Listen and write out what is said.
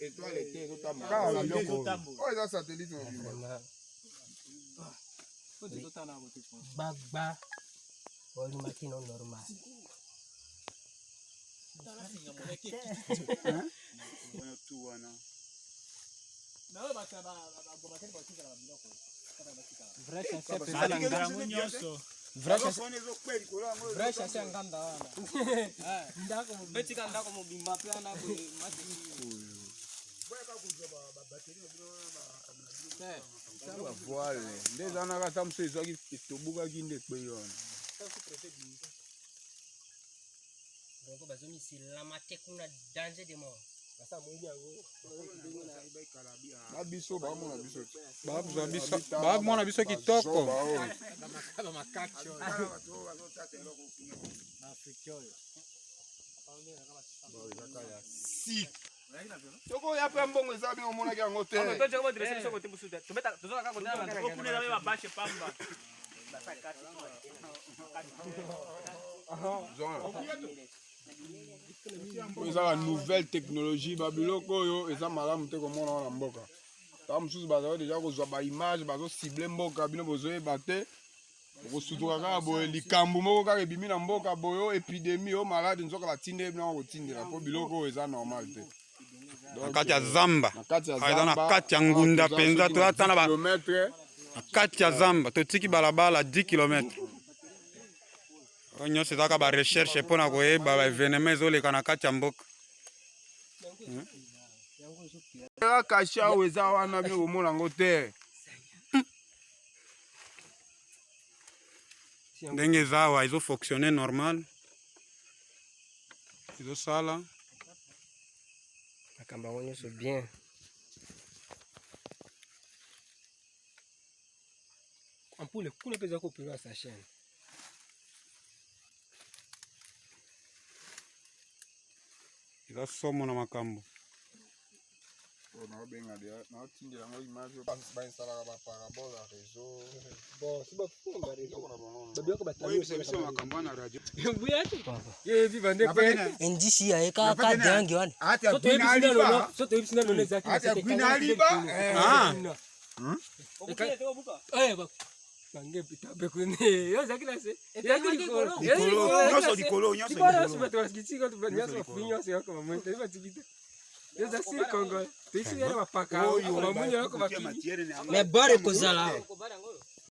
étoile te ezotamba oyo eza satellite mobimba Bagba Makino normal. voile nde eza na kata mosu ezwaki etobukaki nde ekpe wana na biso bamona biso bamona biso kitoko tokoya mpe mbongo eza bino omonaki yango te eza ba nouvelle technologie babiloko oyo eza malamu te komona wana mboka ta mosusu bazali deja kozwa baimage bazosible mboka bino bozoyeba te okosutuka kaka boye likambo moko kaka ebimi na mboka boye o epidemie o maladi nzoka batinde bino kotindela mpo biloko oyo eza normal te na kati ya zamba eza na kati ya ngunda mpenza toyatana na kati ya zamba totiki balabala 10 km oyo nyonso ezaka barecherche mpona koyeba baevenema ezoleka na kati ya mboka eza kashe awo eza wana bino komona yango te ndenge eza awa ezofonctionne normal ezosala makambo yango nyonso bien. Ampule kuna mpe eza kopelwa sa chaîne. eza somo na makambo naotindela yango image bainsalaka baparabole ya réseau Bon, si bafunga réseau. Ndisi ya eka kadangi wana. Soto ibisina none zaki. Bange pita bekune. Yo zaki na se. nyonso likolo Mais bare kozala.